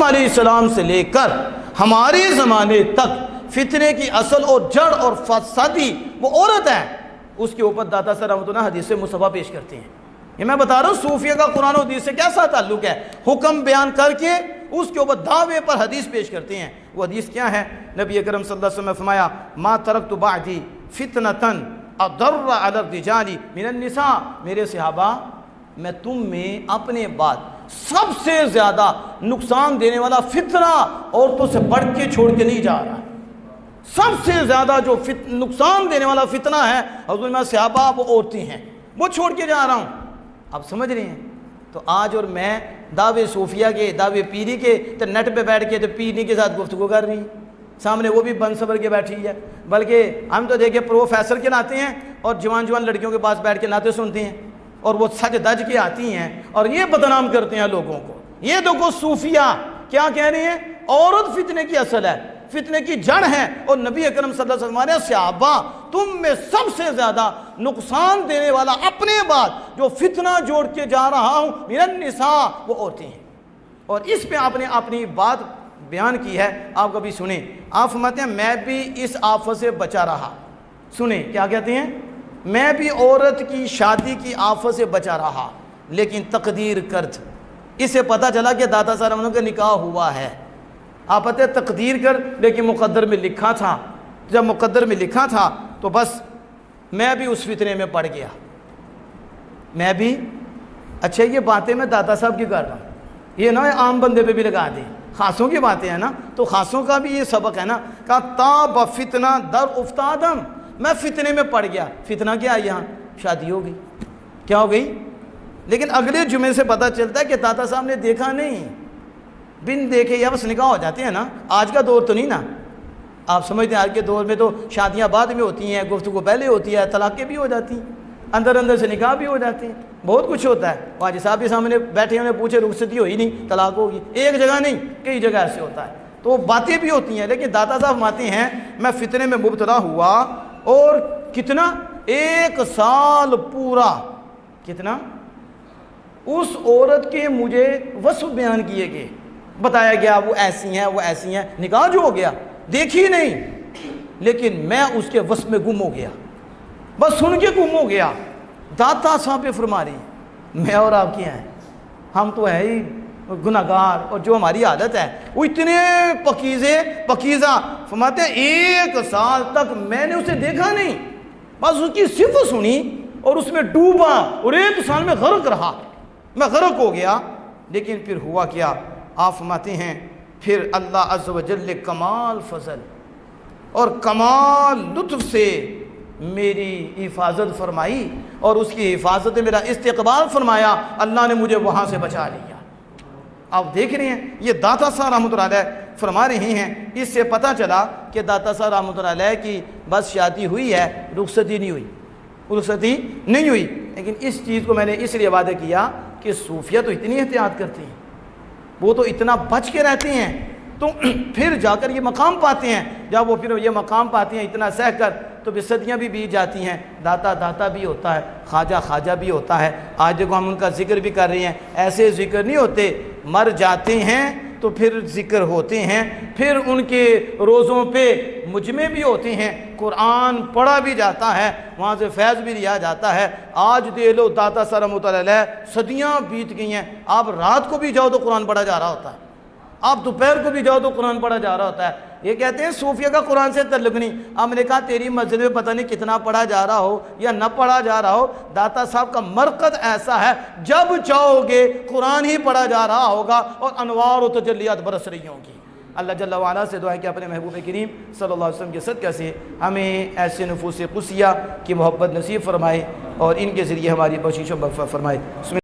علیہ السلام سے لے کر ہمارے زمانے تک فتنے کی اصل اور جڑ اور فسادی وہ عورت ہے، اس کے اوپر داتا صاحب رحمۃ اللہ حدیث مصطفیٰ پیش کرتے ہیں۔ یہ میں بتا رہا ہوں صوفیہ کا قرآن و حدیث سے کیسا تعلق ہے، حکم بیان کر کے اس کے اوپر دعوے پر حدیث پیش کرتے ہیں۔ وہ حدیث کیا ہے؟ نبی اکرم صلی اللہ علیہ وسلم نے فرمایا ما ترکت بعدی فتنۃ اضر علی الرجال من النساء، میرے صحابہ میں تم میں اپنے بعد سب سے زیادہ نقصان دینے والا فتنہ عورتوں سے بڑھ کے چھوڑ کے نہیں جا رہا۔ سب سے زیادہ جو نقصان دینے والا فتنہ ہے حضور میں صحابہ وہ عورتیں ہیں، وہ چھوڑ کے جا رہا ہوں۔ آپ سمجھ رہے ہیں؟ تو آج اور میں دعوے صوفیہ کے، دعوے پیری کے، تو نیٹ پہ بیٹھ کے تو پیری کے ساتھ گفتگو کر رہی ہیں، سامنے وہ بھی بن صبر کے بیٹھی ہے، بلکہ ہم تو دیکھیں پروفیسر کے ناتے ہیں اور جوان جوان لڑکیوں کے پاس بیٹھ کے ناتے سنتے ہیں اور وہ سج دج کے آتی ہیں اور یہ بدنام کرتے ہیں لوگوں کو۔ یہ دیکھو صوفیہ کیا کہہ رہے ہیں؟ عورت فتنے کی اصل ہے، فتنے کی جڑ ہے، اور نبی اکرم صلی اللہ علیہ وسلم نے صحابہ تم میں سب سے زیادہ نقصان دینے والا اپنے بعد جو فتنہ جوڑ کے جا رہا ہوں من النساء وہ عورتیں ہیں۔ اور اس پہ آپ نے اپنی بات بیان کی ہے، آپ کبھی سنیں، آپ فرماتے ہیں میں بھی اس آفت سے بچا رہا۔ سنیں کیا کہتے ہیں؟ میں بھی عورت کی شادی کی آفت سے بچا رہا لیکن تقدیر کرد، اسے پتہ چلا کہ داتا صاحب کا نکاح ہوا ہے۔ آپ پتہ تقدیر کر، لیکن مقدر میں لکھا تھا، جب مقدر میں لکھا تھا تو بس میں بھی اس فتنے میں پڑ گیا۔ میں بھی اچھا یہ باتیں میں داتا صاحب کی کر رہا ہوں، یہ نہ عام بندے پہ بھی لگا دیں، خاصوں کی باتیں ہیں نا، تو خاصوں کا بھی یہ سبق ہے نا۔ کہا تاب فتنہ در افتادم، میں فتنے میں پڑ گیا۔ فتنہ کیا ہے؟ یہاں شادی ہو گئی، کیا ہو گئی؟ لیکن اگلے جمعے سے پتہ چلتا ہے کہ داتا صاحب نے دیکھا نہیں، بن دیکھے یا بس نکاح ہو جاتے ہیں نا۔ آج کا دور تو نہیں نا، آپ سمجھتے ہیں آج کے دور میں تو شادیاں بعد میں ہوتی ہیں، گفتگو پہلے ہوتی ہے، طلاقیں بھی ہو جاتی ہیں، اندر اندر سے نکاح بھی ہو جاتے ہیں، بہت کچھ ہوتا ہے۔ واجد صاحب کے سامنے بیٹھے انہیں پوچھے رخصتی ہوئی نہیں، طلاق ہوگی، ایک جگہ نہیں کئی جگہ ایسے ہوتا ہے، تو باتیں بھی ہوتی ہیں۔ لیکن داتا صاحب ماتے ہیں میں فتنے میں مبتلا ہوا، اور کتنا؟ 1 سال پورا۔ کتنا؟ اس عورت کے مجھے وصف بیان کیے گئے، بتایا گیا وہ ایسی ہیں وہ ایسی ہیں، نکاح جو ہو گیا دیکھی نہیں، لیکن میں اس کے وصف میں گم ہو گیا، بس سن کے گم ہو گیا۔ داتا صاحب پہ فرما رہی ہیں میں اور آپ کیا ہیں، ہم تو ہے ہی گناہگار، اور جو ہماری عادت ہے وہ اتنے پکیزہ فرماتے ہیں 1 سال تک میں نے اسے دیکھا نہیں، بس اس کی صفت سنی اور اس میں ڈوبا، اور 1 سال میں غرق رہا، میں غرق ہو گیا۔ لیکن پھر ہوا کیا؟ آپ فرماتے ہیں پھر اللہ عز و جل نے کمال فضل اور کمال لطف سے میری حفاظت فرمائی، اور اس کی حفاظت نے میرا استقبال فرمایا، اللہ نے مجھے وہاں سے بچا لیا۔ آپ دیکھ رہے ہیں یہ داتا صاحب رحمۃ اللہ علیہ فرما رہے ہیں، اس سے پتہ چلا کہ داتا صاحب رحمۃ اللہ علیہ کی بس شادی ہوئی ہے، رخصتی نہیں ہوئی، رخصتی نہیں ہوئی۔ لیکن اس چیز کو میں نے اس لیے وعدہ کیا کہ صوفیہ تو اتنی احتیاط کرتے ہیں، وہ تو اتنا بچ کے رہتے ہیں، تو پھر جا کر یہ مقام پاتے ہیں، جب وہ پھر یہ مقام پاتے ہیں اتنا سہ کر، تو پھر صدیاں بھی بیت جاتی ہیں، داتا داتا بھی ہوتا ہے، خواجہ خواجہ بھی ہوتا ہے۔ آج دیکھو ہم ان کا ذکر بھی کر رہے ہیں، ایسے ذکر نہیں ہوتے، مر جاتے ہیں تو پھر ذکر ہوتے ہیں، پھر ان کے روزوں پہ مجمع بھی ہوتے ہیں، قرآن پڑھا بھی جاتا ہے، وہاں سے فیض بھی لیا جاتا ہے۔ آج دیکھ لو داتا صاحب رحمۃ اللہ علیہ صدیاں بیت گئی ہیں، آپ رات کو بھی جاؤ تو قرآن پڑھا جا رہا ہوتا ہے، آپ دوپہر کو بھی جاؤ تو قرآن پڑھا جا رہا ہوتا ہے۔ یہ کہتے ہیں صوفیہ کا قرآن سے تعلق نہیں۔ ہم نے کہا تیری مسجد میں پتہ نہیں کتنا پڑھا جا رہا ہو یا نہ پڑھا جا رہا ہو، داتا صاحب کا مرکز ایسا ہے جب چاہو گے قرآن ہی پڑھا جا رہا ہوگا اور انوار و تجلیات برس رہی ہوں گی۔ اللہ جل وعلا سے دعا ہے کہ اپنے محبوب کریم صلی اللہ علیہ وسلم کے صدقہ سے ہمیں ایسے نفوس قدسیہ کی محبت نصیب فرمائے اور ان کے ذریعے ہماری بخشش و مغفرت فرمائے۔